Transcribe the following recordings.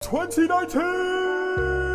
2019!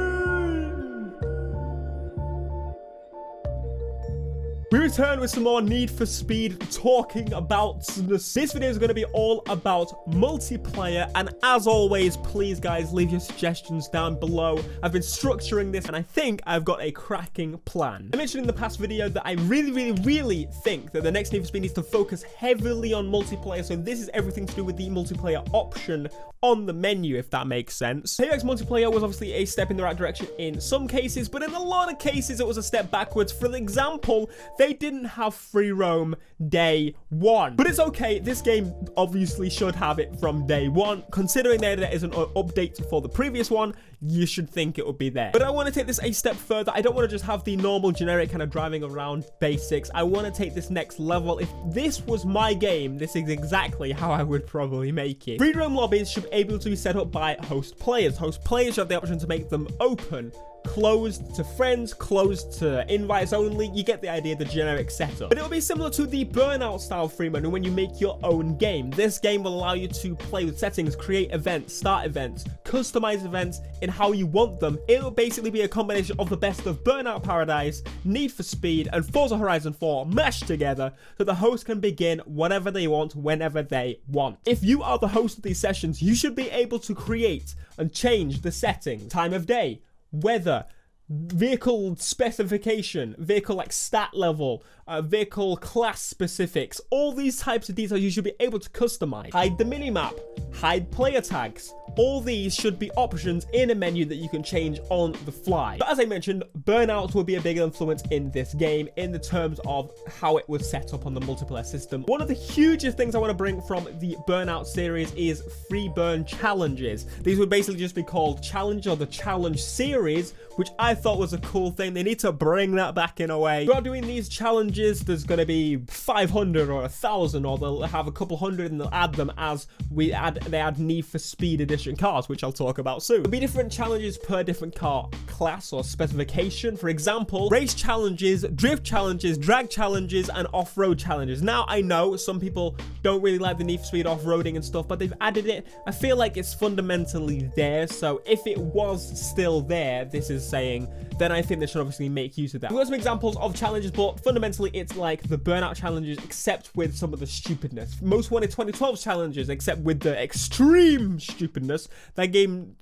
We return with some more Need for Speed talking about this. This video is going to be all about multiplayer, and as always, please guys, leave your suggestions down below. I've been structuring this and I think I've got a cracking plan. I mentioned in the past video that I really think that the next Need for Speed needs to focus heavily on multiplayer, so this is everything to do with the multiplayer option on the menu, if that makes sense. Apex multiplayer was obviously a step in the right direction in some cases, but in a lot of cases it was a step backwards. For example, they didn't have free roam day one, but it's okay. This game obviously should have it from day one. Considering that there is an update for the previous one, you should think it would be there. But I want to take this a step further. I don't want to just have the normal generic kind of driving around basics. I want to take this next level. If this was my game, this is exactly how I would probably make it. Free roam lobbies should be able to be set up by host players. Host players have the option to make them open, closed to friends, closed to invites only. You get the idea, the generic setup. But it'll be similar to the Burnout style free mode when you make your own game. This game will allow you to play with settings, create events, start events, customize events in how you want them. It'll basically be a combination of the best of Burnout Paradise, Need for Speed, and Forza Horizon 4 meshed together so the host can begin whatever they want, whenever they want. If you are the host of these sessions, you should be able to create and change the settings, time of day, weather, vehicle specification, vehicle like stat level, vehicle class specifics, all these types of details you should be able to customize. Hide the minimap, hide player tags. All these should be options in a menu that you can change on the fly. But as I mentioned, burnouts will be a big influence in this game in the terms of how it was set up on the multiplayer system. One of the hugest things I want to bring from the Burnout series is free burn challenges. These would basically just be called challenge or the challenge series, which I thought was a cool thing. They need to bring that back in a way. Throughout doing these challenges, there's going to be 500 or 1,000, or they'll have a couple hundred and they'll add them as they add Need for Speed edition cars, which I'll talk about soon. There'll be different challenges per different car class or specification. For example, race challenges, drift challenges, drag challenges, and off-road challenges. Now, I know some people don't really like the Need for Speed off-roading and stuff, but they've added it. I feel like it's fundamentally there, so if it was still there, this is saying, then I think they should obviously make use of that. We've got some examples of challenges, but fundamentally it's like the Burnout challenges, except with some of the stupidness. Most Wanted 2012 challenges, except with the extreme stupidness. That game,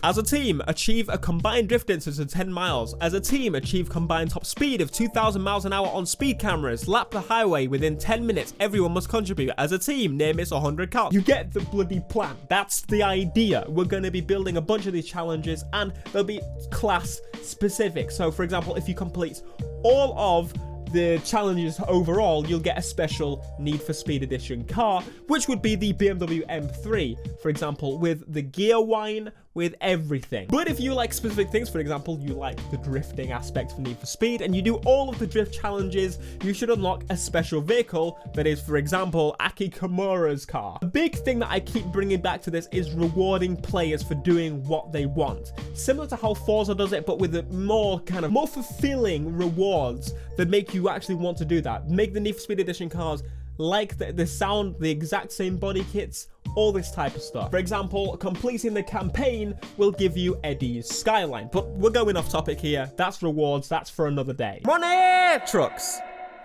as a team, achieve a combined drift distance of 10 miles. As a team, achieve combined top speed of 2,000 miles an hour on speed cameras. Lap the highway within 10 minutes. Everyone must contribute. As a team, near miss 100 cars. You get the bloody plan. That's the idea. We're going to be building a bunch of these challenges, and they'll be class specific. So for example, if you complete all of the challenges overall, you'll get a special Need for Speed edition car, which would be the BMW M3, for example, with the gear wine, with everything. But if you like specific things, for example, you like the drifting aspect of Need for Speed, and you do all of the drift challenges, you should unlock a special vehicle that is, for example, Aki Kimura's car. A big thing that I keep bringing back to this is rewarding players for doing what they want. Similar to how Forza does it, but with a more fulfilling rewards that make you actually want to do that. Make the Need for Speed edition cars like the sound, the exact same body kits, all this type of stuff. For example, completing the campaign will give you Eddie's Skyline. But we're going off topic here. That's rewards. That's for another day. Money trucks.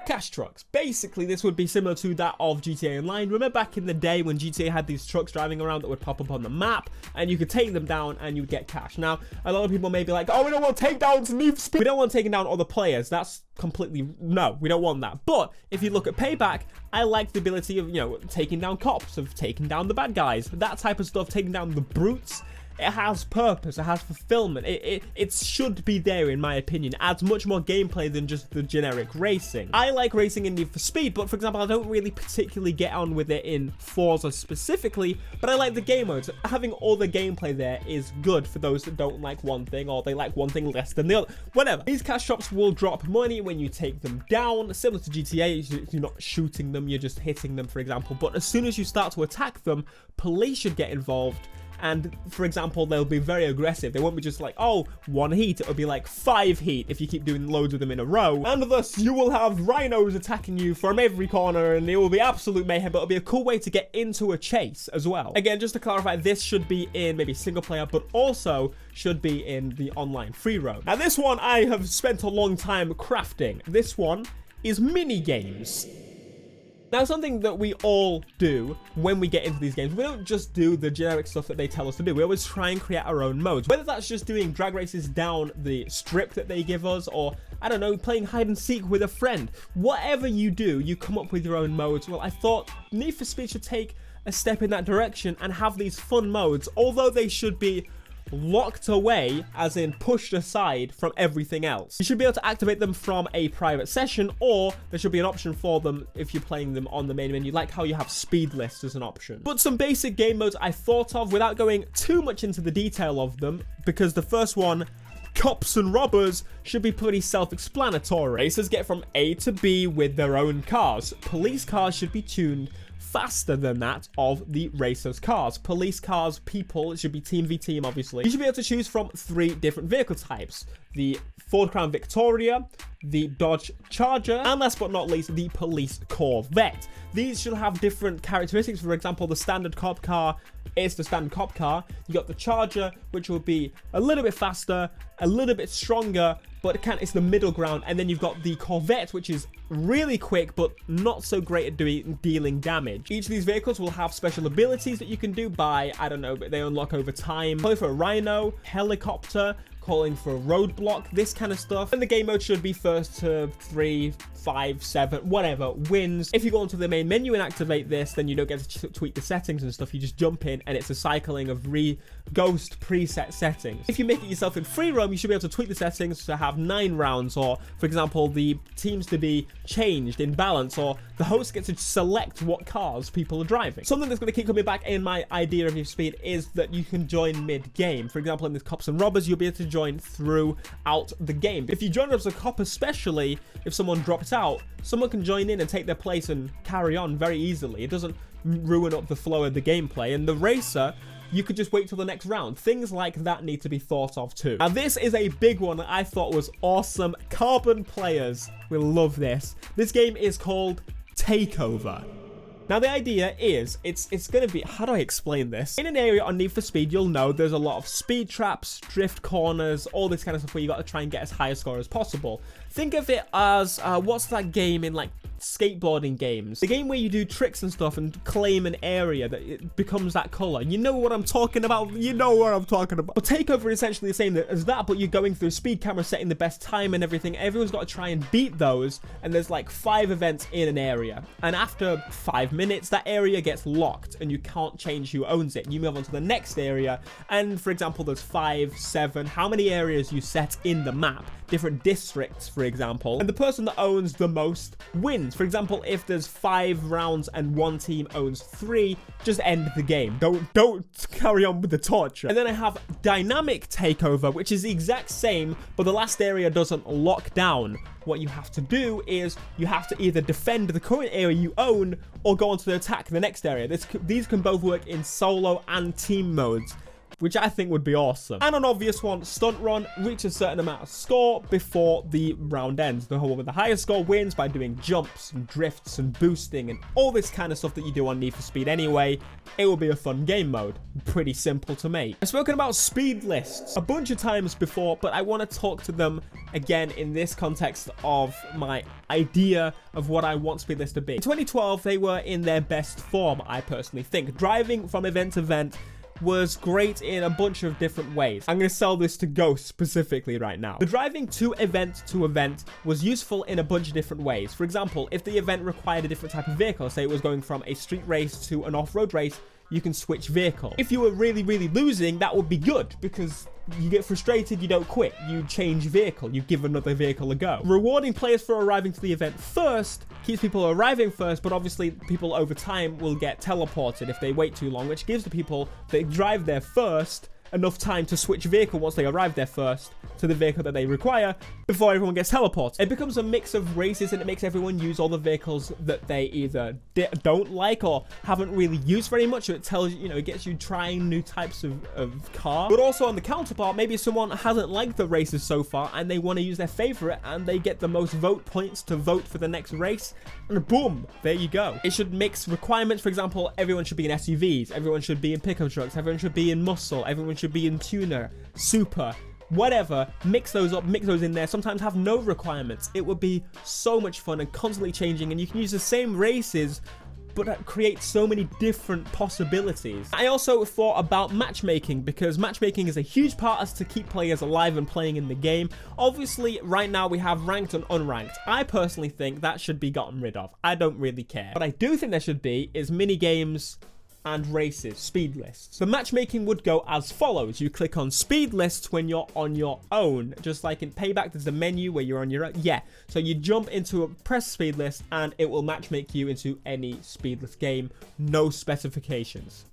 Cash trucks. Basically, this would be similar to that of GTA Online. Remember back in the day when GTA had these trucks driving around that would pop up on the map, and you could take them down and you'd get cash. Now, a lot of people may be like, oh, we don't want takedowns, Need for Speed. We don't want taking down other players. That's completely, no, we don't want that. But if you look at Payback, I like the ability of, taking down cops, of taking down the bad guys, that type of stuff, taking down the brutes. It has purpose, it has fulfillment, it should be there in my opinion. It adds much more gameplay than just the generic racing. I like racing in Need for Speed, but for example, I don't really particularly get on with it in Forza specifically, but I like the game modes. Having all the gameplay there is good for those that don't like one thing, or they like one thing less than the other, whatever. These cash shops will drop money when you take them down, similar to GTA. You're not shooting them, you're just hitting them, for example, but as soon as you start to attack them, police should get involved, And for example, they'll be very aggressive. They won't be just like, oh, 1 heat. It'll be like 5 heat if you keep doing loads of them in a row. And thus you will have rhinos attacking you from every corner, and it will be absolute mayhem, but it'll be a cool way to get into a chase as well. Again, just to clarify, this should be in maybe single player, but also should be in the online free roam. Now this one I have spent a long time crafting. This one is Minigames. Now, something that we all do when we get into these games, we don't just do the generic stuff that they tell us to do. We always try and create our own modes. Whether that's just doing drag races down the strip that they give us, or, I don't know, playing hide and seek with a friend. Whatever you do, you come up with your own modes. Well, I thought Need for Speed should take a step in that direction and have these fun modes, although they should be locked away, as in pushed aside from everything else. You should be able to activate them from a private session, or there should be an option for them if you're playing them on the main menu, like how you have speed lists as an option. But some basic game modes I thought of without going too much into the detail of them, because the first one, cops and robbers, should be pretty self-explanatory. Racers get from A to B with their own cars. Police cars should be tuned faster than that of the racers' cars. Police cars, people, it should be team v team, obviously. You should be able to choose from 3 different vehicle types: the Ford Crown Victoria, the Dodge Charger, and last but not least, the Police Corvette. These should have different characteristics. For example, the standard cop car is the standard cop car. You got the Charger, which will be a little bit faster, a little bit stronger, but it's the middle ground. And then you've got the Corvette, which is really quick, but not so great at dealing damage. Each of these vehicles will have special abilities that you can do by, I don't know, but they unlock over time. Calling for a rhino, helicopter, calling for a roadblock, this kind of stuff. And the game mode should be first to 3, 5, 7, whatever, wins. If you go onto the main menu and activate this, then you don't get to tweak the settings and stuff. You just jump in and it's a cycling of ghost preset settings. If you make it yourself in free roam, you should be able to tweak the settings to have 9 rounds, or for example, the teams to be changed in balance, or the host gets to select what cars people are driving. Something that's going to keep coming back in my idea of Need for Speed is that you can join mid-game. For example, in the cops and robbers, you'll be able to join throughout the game. If you join as a cop, especially if someone drops out, someone can join in and take their place and carry on very easily. It doesn't ruin up the flow of the gameplay. And the racer, you could just wait till the next round. Things like that need to be thought of too. Now this is a big one that I thought was awesome. Carbon players will love this. This game is called Takeover. Now the idea is, it's going to be, how do I explain this? In an area on Need for Speed, you'll know there's a lot of speed traps, drift corners, all this kind of stuff where you got to try and get as high a score as possible. Think of it as, what's that game in like skateboarding games? The game where you do tricks and stuff and claim an area that it becomes that color. You know what I'm talking about? You know what I'm talking about. But Takeover is essentially the same as that, but you're going through speed camera, setting the best time and everything. Everyone's got to try and beat those, and there's like 5 events in an area. And after 5 minutes, that area gets locked and you can't change who owns it. You move on to the next area, and for example, there's 5, 7, how many areas you set in the map, different districts, for example, and the person that owns the most wins. For example, if there's 5 rounds and one team owns 3, just end the game. Don't carry on with the torture. And then I have Dynamic Takeover, which is the exact same, but the last area doesn't lock down. What you have to do is you have to either defend the current area you own or go on to attack the next area. These can both work in solo and team modes, which I think would be awesome. And an obvious one, Stunt Run, reach a certain amount of score before the round ends. The one with the highest score wins by doing jumps and drifts and boosting and all this kind of stuff that you do on Need for Speed anyway. It will be a fun game mode. Pretty simple to make. I've spoken about speed lists a bunch of times before, but I want to talk to them again in this context of my idea of what I want speed lists to be. In 2012, they were in their best form, I personally think. Driving from event to event was great in a bunch of different ways. I'm going to sell this to Ghost specifically right now. The driving to event was useful in a bunch of different ways. For example, if the event required a different type of vehicle, say it was going from a street race to an off-road race, you can switch vehicle. If you were really losing, that would be good because you get frustrated, you don't quit, you change vehicle, you give another vehicle a go. Rewarding players for arriving to the event first keeps people arriving first, but obviously people over time will get teleported if they wait too long, which gives the people that drive there first enough time to switch vehicle once they arrive there first to the vehicle that they require before everyone gets teleported. It becomes a mix of races, and it makes everyone use all the vehicles that they either don't like or haven't really used very much. So it tells you, it gets you trying new types of car. But also on the counterpart, maybe someone hasn't liked the races so far and they want to use their favorite, and they get the most vote points to vote for the next race, and boom, there you go. It should mix requirements. For example, everyone should be in SUVs, everyone should be in pickup trucks, everyone should be in muscle, everyone should be in tuner, super, whatever. Mix those up, mix those in there. Sometimes have no requirements. It would be so much fun and constantly changing, and you can use the same races but create so many different possibilities. I also thought about matchmaking, because matchmaking is a huge part as to keep players alive and playing in the game. Obviously, right now we have ranked and unranked. I personally think that should be gotten rid of. I don't really care. What I do think there should be is mini games and races, speed lists. The matchmaking would go as follows. You click on speed lists when you're on your own. Just like in Payback, there's a menu where you're on your own. Yeah, so you jump into a press speed list and it will matchmake you into any speedless game. No specifications.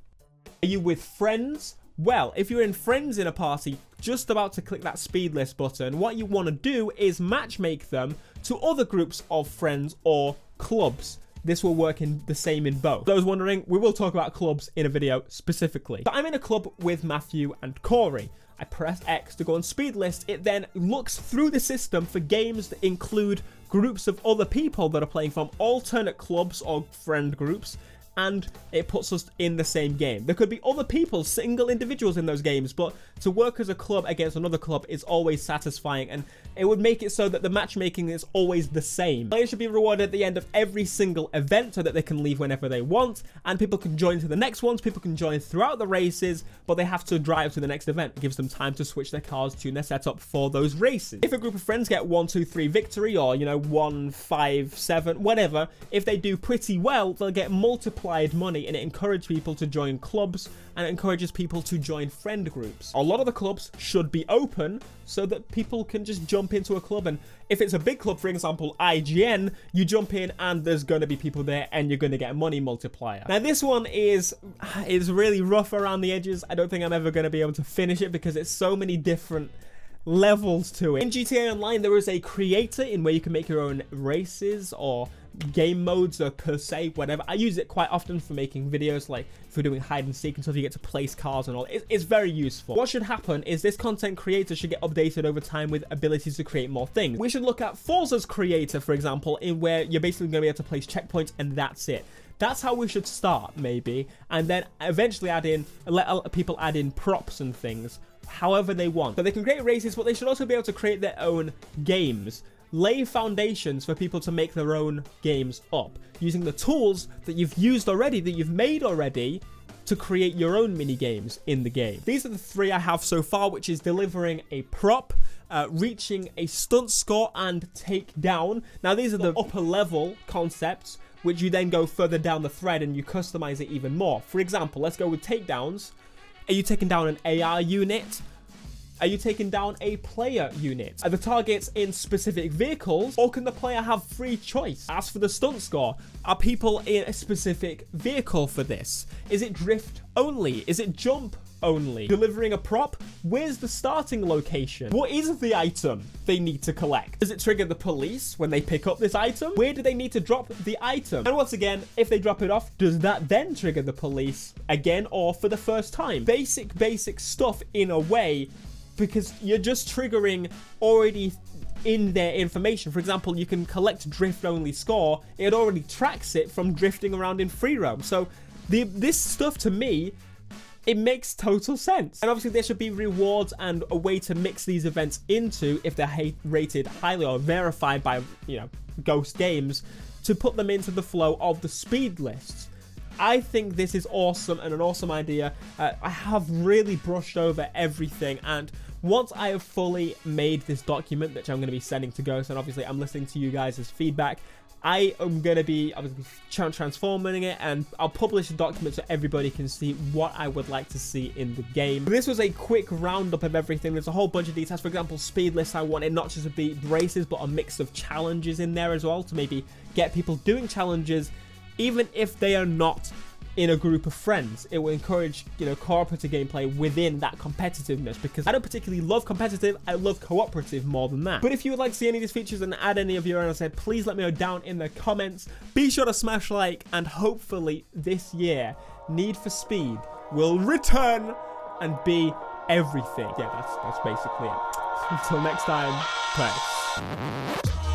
Are you with friends? Well, if you're in friends in a party, just about to click that speed list button, what you want to do is matchmake them to other groups of friends or clubs. This will work in the same in both. Those wondering, we will talk about clubs in a video specifically. But I'm in a club with Matthew and Corey. I press X to go on speed list. It then looks through the system for games that include groups of other people that are playing from alternate clubs or friend groups, and it puts us in the same game. There could be other people, single individuals in those games, but to work as a club against another club is always satisfying, and it would make it so that the matchmaking is always the same. Players should be rewarded at the end of every single event so that they can leave whenever they want, and people can join to the next ones, people can join throughout the races, but they have to drive to the next event. It gives them time to switch their cars, tune their setup for those races. If a group of friends get 1, 2, 3 victory, or 1, 5, 7, whatever, if they do pretty well, they'll get multiplied money, and it encourages people to join clubs, and it encourages people to join friend groups. A lot of the clubs should be open so that people can just jump into a club, and if it's a big club, for example IGN, you jump in and there's going to be people there and you're going to get a money multiplier. Now this one is really rough around the edges. I don't think I'm ever going to be able to finish it because it's so many different levels to it. In GTA Online, there is a creator in where you can make your own races or game modes or per se, whatever. I use it quite often for making videos, like if you're doing hide and seek and stuff, you get to place cars and all. It's very useful. What should happen is this content creator should get updated over time with abilities to create more things. We should look at Forza's creator, for example, in where you're basically going to be able to place checkpoints and that's it. That's how we should start, maybe, and then eventually let people add in props and things however they want. So they can create races, but they should also be able to create their own games. Lay foundations for people to make their own games up, using the tools that you've used already, that you've made already, to create your own mini games in the game. These are the 3 I have so far, which is delivering a prop, reaching a stunt score, and takedown. Now these are the upper level concepts, which you then go further down the thread and you customize it even more. For example, let's go with takedowns. Are you taking down an AR unit? Are you taking down a player unit? Are the targets in specific vehicles, or can the player have free choice? As for the stunt score, are people in a specific vehicle for this? Is it drift only? Is it jump only? Delivering a prop? Where's the starting location? What is the item they need to collect? Does it trigger the police when they pick up this item? Where do they need to drop the item? And once again, if they drop it off, does that then trigger the police again or for the first time? Basic stuff in a way, because you're just triggering already in their information. For example, you can collect drift only score. It already tracks it from drifting around in free roam. So this stuff, to me, it makes total sense. And obviously there should be rewards and a way to mix these events into, if they're rated highly or verified by Ghost Games, to put them into the flow of the speed lists. I think this is awesome and an awesome idea. I have really brushed over everything, and once I have fully made this document, which I'm going to be sending to Ghost, and obviously I'm listening to you guys' feedback, I am going to be obviously transforming it, and I'll publish a document so everybody can see what I would like to see in the game. This was a quick roundup of everything. There's a whole bunch of details. For example, speed lists, I wanted not just to be races, but a mix of challenges in there as well, to maybe get people doing challenges even if they are not in a group of friends. It will encourage, you know, cooperative gameplay within that competitiveness, because I don't particularly love competitive, I love cooperative more than that. But if you would like to see any of these features and add any of your own, as I said, please let me know down in the comments. Be sure to smash like, and hopefully this year, Need for Speed will return and be everything. Yeah, that's basically it. Until next time, peace.